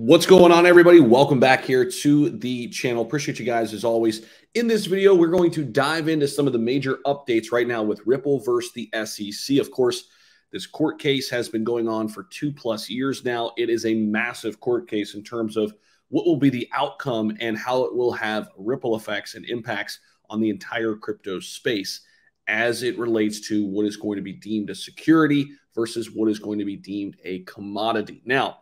What's going on, everybody? Welcome back here to the channel. Appreciate you guys as always. In this video, we're going to dive into some of the major updates right now with Ripple versus the SEC. Of course, this court case has been going on for 2+ years now. It is a massive court case in terms of what will be the outcome and how it will have ripple effects and impacts on the entire crypto space as it relates to what is going to be deemed a security versus what is going to be deemed a commodity. Now,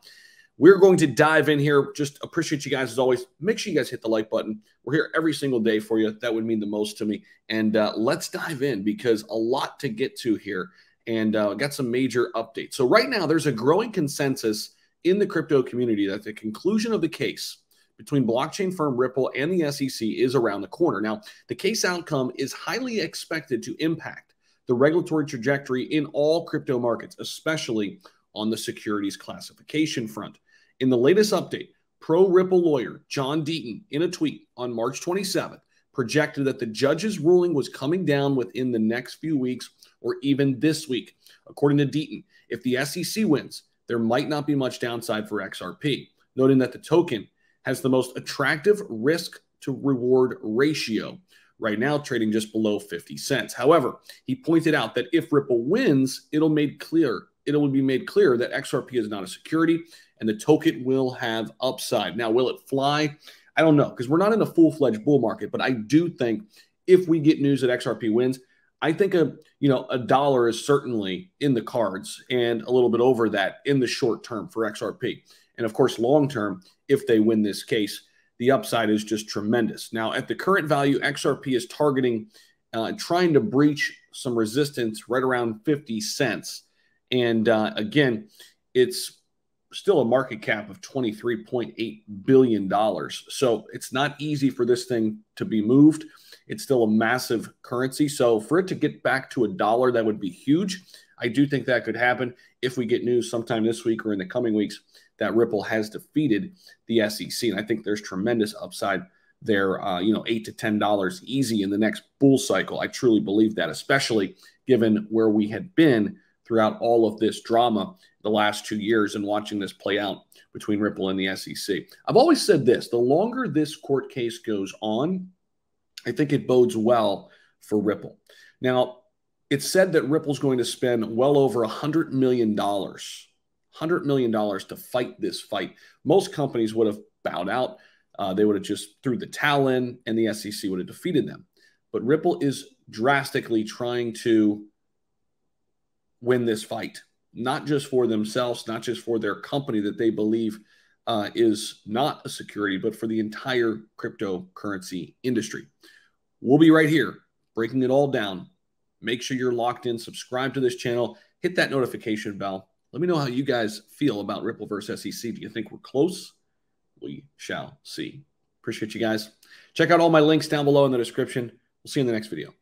we're going to dive in here. Just appreciate you guys as always. Make sure you guys hit the like button. We're here every single day for you. That would mean the most to me. And let's dive in because a lot to get to here and got some major updates. So right now, there's a growing consensus in the crypto community that the conclusion of the case between blockchain firm Ripple and the SEC is around the corner. Now, the case outcome is highly expected to impact the regulatory trajectory in all crypto markets, especially on the securities classification front. In the latest update, pro-Ripple lawyer John Deaton, in a tweet on March 27th, projected that the judge's ruling was coming down within the next few weeks or even this week. According to Deaton, if the SEC wins, there might not be much downside for XRP, noting that the token has the most attractive risk to reward ratio, right now trading just below 50 cents. However, he pointed out that if Ripple wins, it will be made clear that XRP is not a security and the token will have upside. Now, will it fly? I don't know, because we're not in a full-fledged bull market, but I do think if we get news that XRP wins, I think a dollar is certainly in the cards and a little bit over that in the short term for XRP. And of course, long term, if they win this case, the upside is just tremendous. Now, at the current value, XRP is targeting, trying to breach some resistance right around 50 cents. And again, it's still a market cap of $23.8 billion. So it's not easy for this thing to be moved. It's still a massive currency. So for it to get back to a dollar, that would be huge. I do think that could happen if we get news sometime this week or in the coming weeks that Ripple has defeated the SEC. And I think there's tremendous upside there, $8 to $10 easy in the next bull cycle. I truly believe that, especially given where we had been throughout all of this drama the last 2 years and watching this play out between Ripple and the SEC. I've always said this, the longer this court case goes on, I think it bodes well for Ripple. Now, it's said that Ripple's going to spend well over $100 million to fight this fight. Most companies would have bowed out. They would have just threw the towel in and the SEC would have defeated them. But Ripple is drastically trying to win this fight, not just for themselves, not just for their company that they believe is not a security, but for the entire cryptocurrency industry. We'll be right here breaking it all down. Make sure you're locked in, subscribe to this channel, hit that notification bell. Let me know how you guys feel about Ripple versus SEC. Do you think we're close? We shall see. Appreciate you guys. Check out all my links down below in the description. We'll see you in the next video.